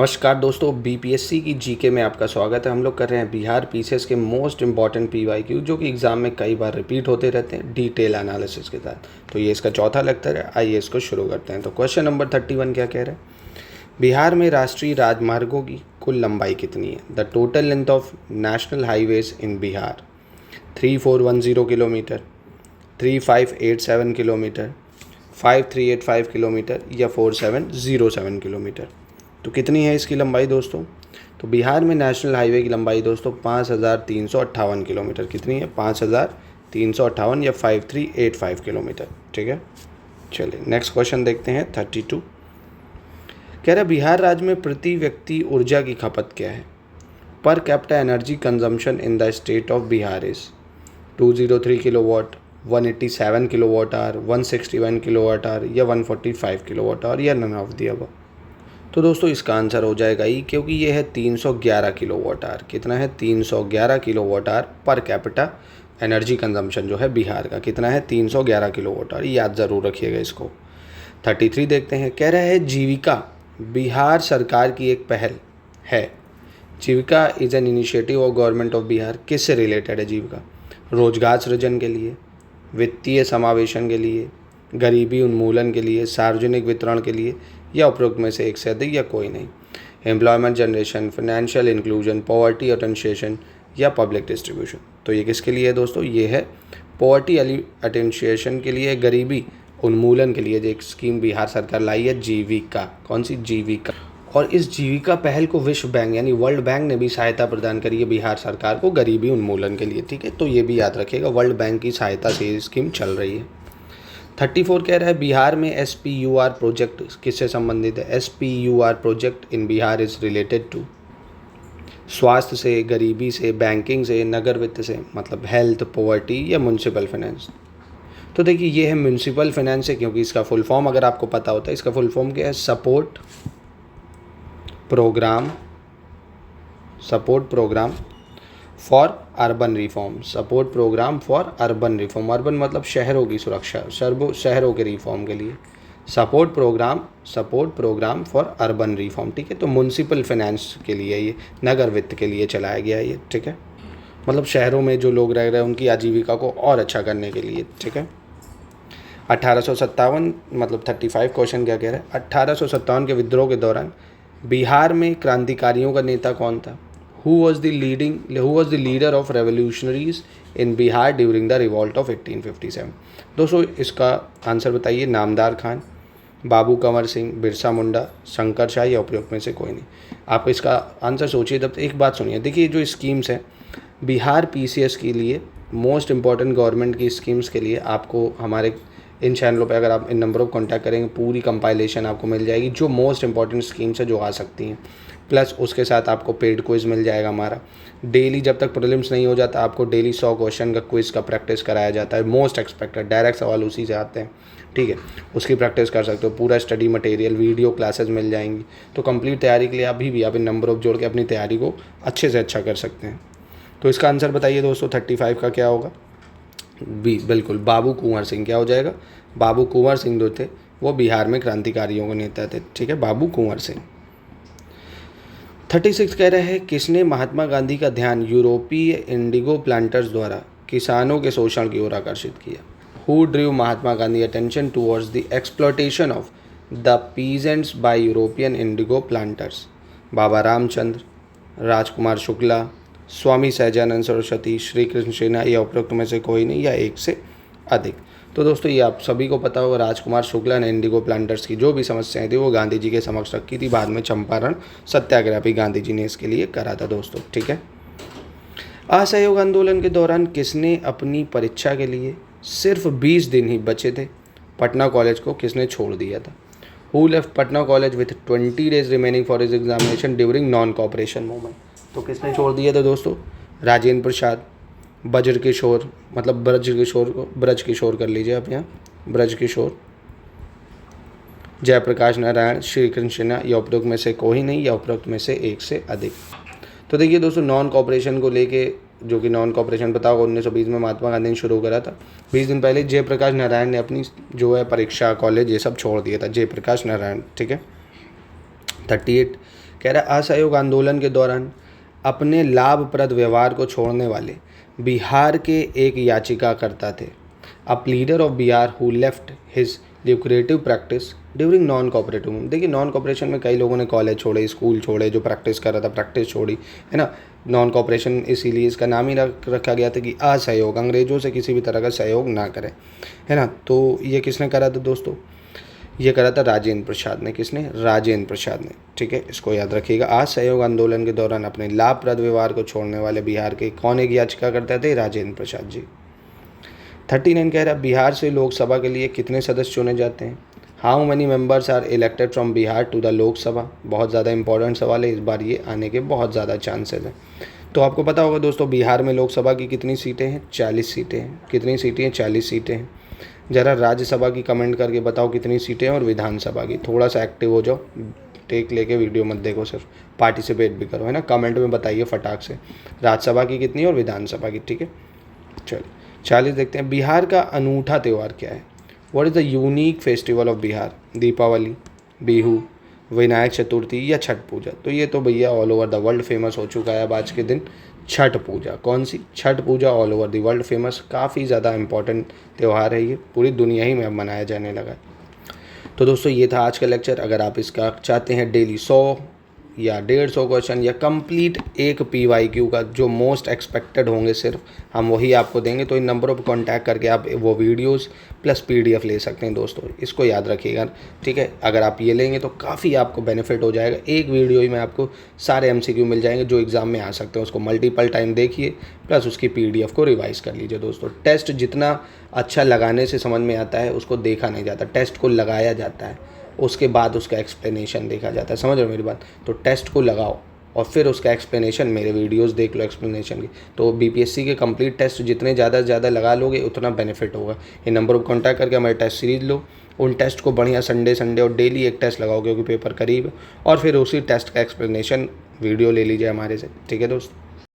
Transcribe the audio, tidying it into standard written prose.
नमस्कार दोस्तों, बीपीएससी की जीके में आपका स्वागत है। हम लोग कर रहे हैं बिहार पीसीएस के मोस्ट इंपॉर्टेंट पीवाईक्यू जो कि एग्जाम में कई बार रिपीट होते रहते हैं डिटेल एनालिसिस के साथ। तो ये इसका चौथा लेक्चर है। आइए इसको शुरू करते हैं। तो क्वेश्चन नंबर 31 क्या कह रहे हैं? बिहार में राष्ट्रीय राजमार्गों की कुल लंबाई कितनी है? The total length of national highways in Bihar 3410 kilometre, 3587 kilometre, 5385 kilometre या 4707 किलोमीटर। तो कितनी है इसकी लंबाई दोस्तों? तो बिहार में नेशनल हाईवे की लंबाई दोस्तों 5358 किलोमीटर। कितनी है? 5358 या 5385 किलोमीटर। ठीक है, चलिए नेक्स्ट क्वेश्चन देखते हैं 32। कह रहा है बिहार राज्य में प्रति व्यक्ति ऊर्जा की खपत क्या है? Per capita energy consumption in the state of Bihar is 203 kilowatt, 187 kilowatt hour, 161 kilowatt hour या 145 किलोवाट आवर या नन ऑफ दी अबव। तो दोस्तों इसका आंसर हो जाएगा ई, क्योंकि ये है 311 किलोवाट आवर। कितना है? 311 kilowatt hour per capita energy consumption जो है बिहार का कितना है? 311 किलोवाट आवर। याद ज़रूर रखिएगा इसको। 33 देखते हैं। कह रहा है जीविका बिहार सरकार की एक पहल है। Jeevika is an initiative of government of Bihar. किससे रिलेटेड है जीविका? रोजगार सृजन के लिए, वित्तीय समावेशन के लिए, गरीबी उन्मूलन के लिए, सार्वजनिक वितरण के लिए या उपरोक्त में से एक से अधिक या कोई नहीं। Employment generation, financial inclusion, poverty attenuation या पब्लिक डिस्ट्रीब्यूशन। तो ये किसके लिए है दोस्तों? ये है पॉवर्टी अटेंशिएशन के लिए, गरीबी उन्मूलन के लिए जो एक स्कीम बिहार सरकार लाई है जीविका। कौन सी? जीविका। और इस जीविका पहल को विश्व बैंक यानी वर्ल्ड बैंक ने भी सहायता प्रदान करी है बिहार सरकार को गरीबी उन्मूलन के लिए। ठीक है, तो ये भी याद रखिएगा, वर्ल्ड बैंक की सहायता से ये स्कीम चल रही है। 34 कह रहा है बिहार में SPUR प्रोजेक्ट किससे संबंधित है? SPUR project in Bihar is related to स्वास्थ्य से, गरीबी से, बैंकिंग से, नगर वित्त से, मतलब हेल्थ, पॉवर्टी या म्यूनसिपल फाइनेंस। तो देखिए ये है म्यूनसिपल फाइनेंस है, क्योंकि इसका फुल फॉर्म अगर आपको पता होता है, इसका फुल फॉर्म क्या है? Support program for urban reform. Support program for urban reform. Urban मतलब शहरों की सुरक्षा, शहरों के रिफॉर्म के लिए support program for urban reform. ठीक है, तो म्यूनसिपल फाइनेंस के लिए, ये नगर वित्त के लिए चलाया गया है ये। ठीक है, मतलब शहरों में जो लोग रह रहे हैं उनकी आजीविका को और अच्छा करने के लिए। ठीक है, 1857 मतलब 35 क्वेश्चन क्या कह रहा है? 1857 के विद्रोह के दौरान बिहार में क्रांतिकारियों का नेता कौन था? Who was the leader of revolutionaries in Bihar during the revolt of 1857? दोस्तों इसका आंसर बताइए। नामदार खान, बाबू कंवर सिंह, बिरसा मुंडा, शंकर शाह या उपरोक्त में से कोई नहीं। आप इसका आंसर सोचिए। तब एक बात सुनिए, देखिए जो स्कीम्स हैं बिहार पीसीएस के लिए मोस्ट इम्पॉर्टेंट गवर्नमेंट की स्कीम्स के लिए आपको हमारे इन चैनलों पे अगर आप इन नंबरों को कॉन्टैक्ट करेंगे पूरी कंपाइलेशन आपको मिल जाएगी जो मोस्ट इंपॉर्टेंट स्कीम्स है जो आ सकती हैं। प्लस उसके साथ आपको पेड क्विज़ मिल जाएगा हमारा। डेली जब तक प्रीलिम्स नहीं हो जाता आपको डेली 100 क्वेश्चन का क्विज़ का प्रैक्टिस कराया जाता है। मोस्ट एक्सपेक्टेड डायरेक्ट सवाल उसी से आते हैं। ठीक है, उसकी प्रैक्टिस कर सकते हो। पूरा स्टडी मटेरियल, वीडियो क्लासेस मिल जाएंगी। तो कंप्लीट तैयारी के लिए अभी भी आप इन नंबरों को जोड़ के अपनी तैयारी को अच्छे से अच्छा कर सकते हैं। तो इसका आंसर बताइए दोस्तों 35 का क्या होगा? बी, बिल्कुल बाबू कुंवर सिंह। क्या हो जाएगा? बाबू कुंवर सिंह जो थे वो बिहार में क्रांतिकारियों के नेता थे। ठीक है, बाबू कुंवर सिंह। 36 कह रहे हैं किसने महात्मा गांधी का ध्यान यूरोपीय इंडिगो प्लांटर्स द्वारा किसानों के शोषण की ओर आकर्षित किया? Who drew Mahatma Gandhi attention towards the exploitation of the peasants by European indigo planters? Baba Ramchandra, Rajkumar Shukla, Swami Sahajanand Saraswati, Shri Krishna Sinha या उपरोक्त में से कोई नहीं या एक से अधिक। तो दोस्तों ये आप सभी को पता होगा, राजकुमार शुक्ला ने इंडिगो प्लांटर्स की जो भी समस्याएं थी वो गांधी जी के समक्ष रखी थी। बाद में चंपारण सत्याग्रह भी गांधी जी ने इसके लिए करा था दोस्तों। ठीक है, असहयोग आंदोलन के दौरान किसने अपनी परीक्षा के लिए सिर्फ 20 दिन ही बचे थे पटना कॉलेज को किसने छोड़ दिया था? Who left Patna college with 20 days remaining for his examination during non cooperation movement? तो किसने छोड़ दिया था दोस्तों? राजेंद्र प्रसाद, ब्रज किशोर, मतलब ब्रज किशोर कर लीजिए आप यहाँ, ब्रज किशोर, जयप्रकाश नारायण, श्री कृष्ण सिन्हा या उपरोक्त में से कोई नहीं या उपरोक्त में से एक से अधिक। तो देखिए दोस्तों नॉन कॉपरेशन को लेके, जो कि नॉन कॉपरेशन पता होगा 1920 में महात्मा गांधी ने शुरू करा था। 20 दिन पहले जयप्रकाश नारायण ने अपनी जो है परीक्षा, कॉलेज ये सब छोड़ दिया था, जयप्रकाश नारायण। ठीक है, 38 कह रहा असहयोग आंदोलन के दौरान अपने लाभप्रद व्यवहार को छोड़ने वाले बिहार के एक याचिकाकर्ता थे। A leader of Bihar who left his lucrative practice during non cooperative movement. देखिए नॉन कोऑपरेशन में कई लोगों ने कॉलेज छोड़े, स्कूल छोड़े, जो प्रैक्टिस कर रहा था प्रैक्टिस छोड़ी, है ना। नॉन कोऑपरेशन इसीलिए इसका नाम ही रखा गया था कि असहयोग, अंग्रेजों से किसी भी तरह का सहयोग ना करें, है ना। तो ये किसने करा था दोस्तों? ये करा था राजेंद्र प्रसाद ने। किसने? राजेंद्र प्रसाद ने। ठीक है, इसको याद रखिएगा। असहयोग आंदोलन के दौरान अपने लाभप्रद व्यवहार को छोड़ने वाले बिहार के कौन एक याचिका करते थे? राजेंद्र प्रसाद जी। 39 कह रहा है बिहार से लोकसभा के लिए कितने सदस्य चुने जाते हैं? How many members are elected from Bihar to the Lok Sabha? बहुत ज़्यादा इंपॉर्टेंट सवाल है, इस बार ये आने के बहुत ज़्यादा चांसेस हैं। तो आपको पता होगा दोस्तों बिहार में लोकसभा की कितनी सीटें हैं? 40 सीटें हैं। कितनी सीटें हैं? 40 सीटें हैं। ज़रा राज्यसभा की कमेंट करके बताओ कितनी सीटें हैं, और विधानसभा की। थोड़ा सा एक्टिव हो जाओ, टेक लेके वीडियो मत देखो, सिर्फ पार्टिसिपेट भी करो, है ना। कमेंट में बताइए फटाक से राज्यसभा की कितनी है और विधानसभा की। ठीक है, चलिए 40 देखते हैं। बिहार का अनूठा त्यौहार क्या है? What is the unique festival of Bihar? Deepawali, Bihu, Vinayaka Chaturthi या छठ पूजा? तो ये तो भैया all over the world famous हो चुका है अब आज के दिन, छठ पूजा। कौन सी? Chhath Puja all over the world famous, काफ़ी ज़्यादा इंपॉर्टेंट त्यौहार है ये, पूरी दुनिया ही में अब मनाया जाने लगा है। तो दोस्तों ये था आज का लेक्चर। अगर आप इसका चाहते हैं डेली 100 या 150 क्वेश्चन या कंप्लीट एक PYQ का जो मोस्ट एक्सपेक्टेड होंगे सिर्फ, हम वही आपको देंगे। तो इन नंबरों पर कांटेक्ट करके आप वो वीडियोस प्लस PDF ले सकते हैं दोस्तों, इसको याद रखिएगा। ठीक है, अगर आप ये लेंगे तो काफ़ी आपको बेनिफिट हो जाएगा। एक वीडियो ही में आपको सारे MCQ मिल जाएंगे जो एग्ज़ाम में आ सकते हैं। उसको मल्टीपल टाइम देखिए, प्लस उसकी PDF को रिवाइज़ कर लीजिए दोस्तों। टेस्ट जितना अच्छा लगाने से समझ में आता है उसको देखा नहीं जाता, टेस्ट को लगाया जाता है, उसके बाद उसका एक्सप्लेनेशन देखा जाता है। समझ रहे हो मेरी बात? तो टेस्ट को लगाओ और फिर उसका एक्सप्लेनेशन, मेरे वीडियोस देख लो एक्सप्लेनेशन की। तो BPSC के कंप्लीट टेस्ट जितने ज़्यादा से ज़्यादा लगा लोगे उतना बेनिफिट होगा। इन नंबर पर कॉन्टैक्ट करके हमारे टेस्ट सीरीज लो, उन टेस्ट को बढ़िया संडे और डेली एक टेस्ट लगाओ क्योंकि पेपर करीब है, और फिर उसी टेस्ट का एक्सप्लेनेशन वीडियो ले लीजिए हमारे से। ठीक है दोस्त।